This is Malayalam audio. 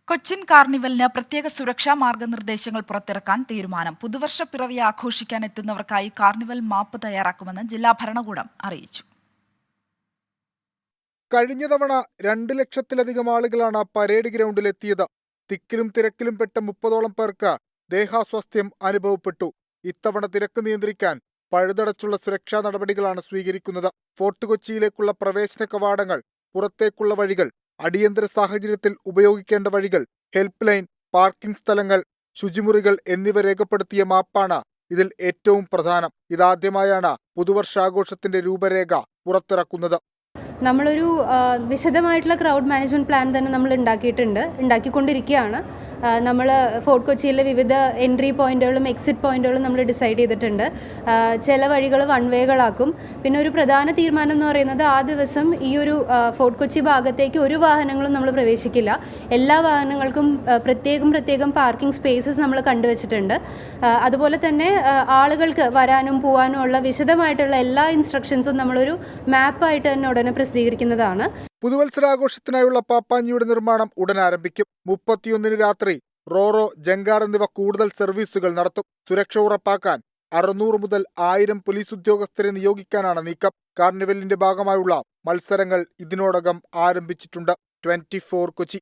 കൊച്ചിൻ കാർണിവലിന് പ്രത്യേക സുരക്ഷാ മാർഗനിർദ്ദേശങ്ങൾ പുറത്തിറക്കാൻ തീരുമാനം. പുതുവർഷ പിറവി ആഘോഷിക്കാൻ എത്തുന്നവർക്കായി കാർണിവൽ മാപ്പ് തയ്യാറാക്കുമെന്ന് ജില്ലാ ഭരണകൂടം അറിയിച്ചു. കഴിഞ്ഞ തവണ 2 ലക്ഷത്തിലധികം ആളുകളാണ് പരേഡ് ഗ്രൗണ്ടിലെത്തിയത്. തിക്കിലും തിരക്കിലും പെട്ട 30ഓളം പേർക്ക് ദേഹാസ്വാസ്ഥ്യം അനുഭവപ്പെട്ടു. ഇത്തവണ തിരക്ക് നിയന്ത്രിക്കാൻ പഴുതടച്ചുള്ള സുരക്ഷാ നടപടികളാണ് സ്വീകരിക്കുന്നത്. ഫോർട്ട് കൊച്ചിയിലേക്കുള്ള പ്രവേശന കവാടങ്ങൾ, പുറത്തേക്കുള്ള വഴികൾ, അടിയന്തര സാഹചര്യത്തിൽ ഉപയോഗിക്കേണ്ട വഴികൾ, ഹെൽപ്പ് ലൈൻ, പാർക്കിംഗ് സ്ഥലങ്ങൾ, ശുചിമുറികൾ എന്നിവ രേഖപ്പെടുത്തിയ മാപ്പാണ് ഇതിൽ ഏറ്റവും പ്രധാനം. ഇതാദ്യമായാണ് പുതുവർഷാഘോഷത്തിന്റെ രൂപരേഖ പുറത്തിറക്കുന്നത്. നമ്മളൊരു വിശദമായിട്ടുള്ള ക്രൗഡ് മാനേജ്മെൻറ്റ് പ്ലാൻ തന്നെ നമ്മൾ ഉണ്ടാക്കിക്കൊണ്ടിരിക്കുകയാണ്. നമ്മൾ ഫോർട്ട് കൊച്ചിയിലെ വിവിധ എൻട്രി പോയിന്റുകളും എക്സിറ്റ് പോയിന്റുകളും നമ്മൾ ഡിസൈഡ് ചെയ്തിട്ടുണ്ട്. ചില വഴികൾ വൺ വേകളാക്കും. പിന്നെ ഒരു പ്രധാന തീരുമാനം എന്ന് പറയുന്നത്, ആ ദിവസം ഈ ഒരു ഫോർട്ട് കൊച്ചി ഭാഗത്തേക്ക് ഒരു വാഹനങ്ങളും നമ്മൾ പ്രവേശിക്കില്ല. എല്ലാ വാഹനങ്ങൾക്കും പ്രത്യേകം പാർക്കിംഗ് സ്പേസസ് നമ്മൾ കണ്ടുവച്ചിട്ടുണ്ട്. അതുപോലെ തന്നെ ആളുകൾക്ക് വരാനും പോകാനും ഉള്ള വിശദമായിട്ടുള്ള എല്ലാ ഇൻസ്ട്രക്ഷൻസും നമ്മളൊരു മാപ്പായിട്ട് തന്നെ ഉടനെ പ്രസിദ്ധീകരിക്കുന്നതാണ്. പുതുവത്സരാഘോഷത്തിനായുള്ള പാപ്പാഞ്ഞിയുടെ നിർമ്മാണം ഉടൻ ആരംഭിക്കും. 31 രാത്രി റോറോ, ജങ്കാർ എന്നിവ കൂടുതൽ സർവീസുകൾ നടത്തും. സുരക്ഷ ഉറപ്പാക്കാൻ 600 മുതൽ 1000 പോലീസ് ഉദ്യോഗസ്ഥരെ നിയോഗിക്കാനാണ് നീക്കം. കാർണിവലിന്റെ ഭാഗമായുള്ള മത്സരങ്ങൾ ഇതിനോടകം ആരംഭിച്ചിട്ടുണ്ട്. 24 കൊച്ചി.